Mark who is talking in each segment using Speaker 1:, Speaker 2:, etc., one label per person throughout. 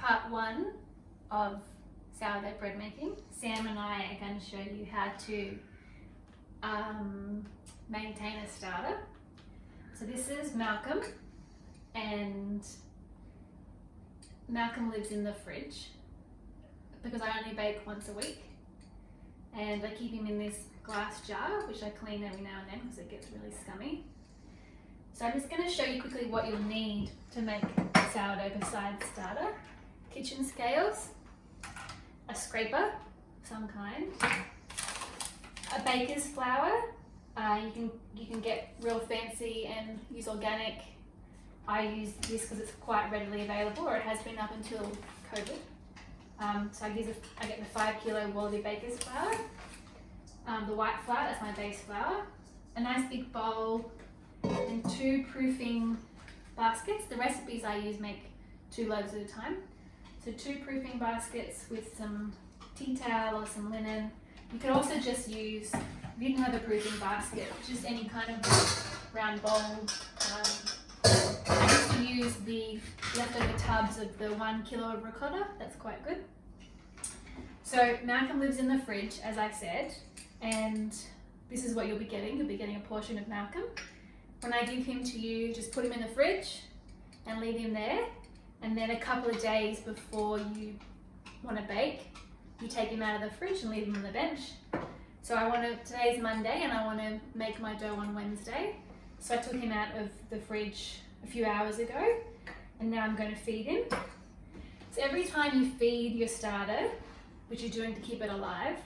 Speaker 1: part 1 of sourdough bread making. Sam and I are going to show you how to maintain a starter. So this is Malcolm, and Malcolm lives in the fridge because I only bake once a week, and I keep him in this glass jar which I clean every now and then because it gets really scummy. So I'm just going to show you quickly what you'll need to make sourdough besides starter. Kitchen scales, a scraper of some kind, a baker's flour. You can get real fancy and use organic. I use this because it's quite readily available, or it has been up until COVID. So I get the 5 kilo Wallaby baker's flour, the white flour, that's my base flour, a nice big bowl, and 2 proofing baskets. The recipes I use make 2 loaves at a time. So 2 proofing baskets with some tea towel or some linen. You could also just use, if you don't have a proofing basket, just any kind of round bowl. I used to use the leftover tubs of the 1 kilo of ricotta. That's quite good. So Malcolm lives in the fridge, as I said, and this is what you'll be getting. You'll be getting a portion of Malcolm. When I give him to you, just put him in the fridge and leave him there. And then a couple of days before you want to bake, you take him out of the fridge and leave him on the bench. So today's Monday and I want to make my dough on Wednesday. So I took him out of the fridge a few hours ago, and now I'm going to feed him. So every time you feed your starter, which you're doing to keep it alive,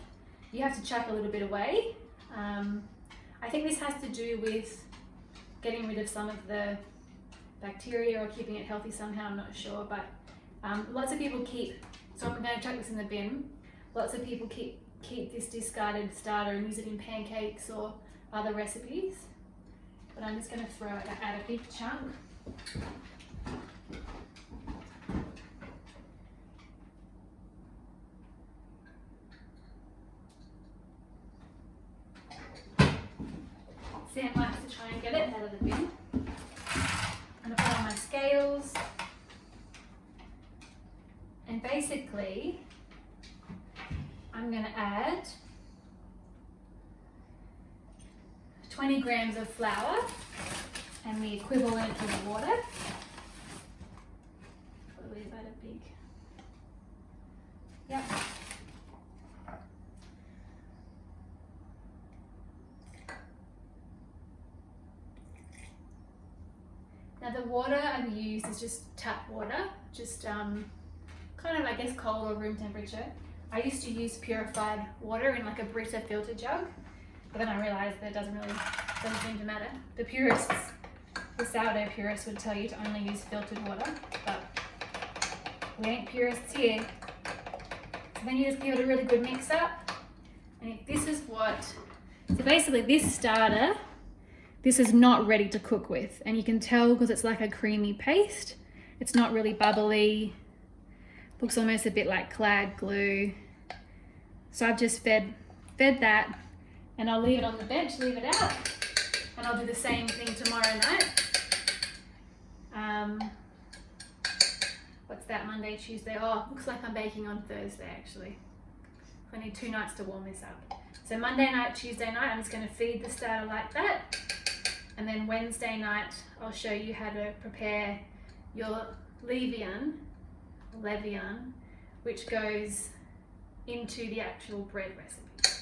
Speaker 1: you have to chuck a little bit away. I think this has to do with getting rid of some of the bacteria or keeping it healthy somehow, I'm not sure, but lots of people keep, so I'm going to chuck this in the bin, lots of people keep this discarded starter and use it in pancakes or other recipes, but I'm just going to throw it out a big chunk. Sam likes to try and get it out of the bin. I'm going to put on my scales, and basically I'm going to add 20 grams of flour and the equivalent of water. Probably about a big, yep. Now the water I've used is just tap water, just kind of, I guess, cold or room temperature. I used to use purified water in like a Brita filter jug, but then I realized that it doesn't seem to matter. The purists, the sourdough purists would tell you to only use filtered water, but we ain't purists here. So then you just give it a really good mix up. And if this is so basically this starter, this is not ready to cook with, and you can tell because it's like a creamy paste. It's not really bubbly. Looks almost a bit like clad glue. So I've just fed that, and I'll leave it on the bench, leave it out, and I'll do the same thing tomorrow night. What's that, Monday, Tuesday? Oh, looks like I'm baking on Thursday actually. I need 2 nights to warm this up. So Monday night, Tuesday night, I'm just going to feed the starter like that. And then Wednesday night, I'll show you how to prepare your levain, which goes into the actual bread recipe.